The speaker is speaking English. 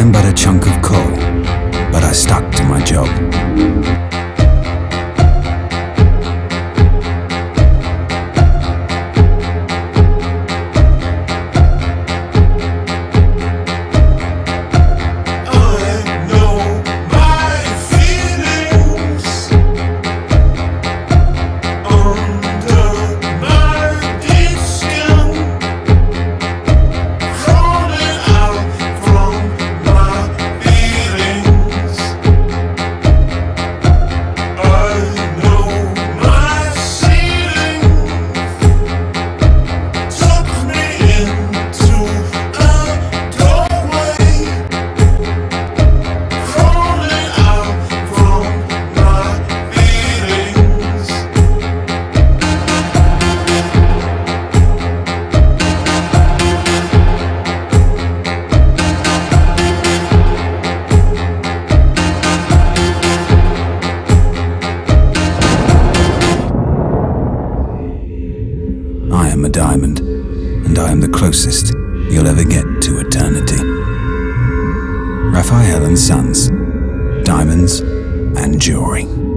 am but a chunk of coal, but I stuck to my job. I am a diamond, and I am the closest you'll ever get to eternity. Rafael&Sons, Diamonds and Jewelry.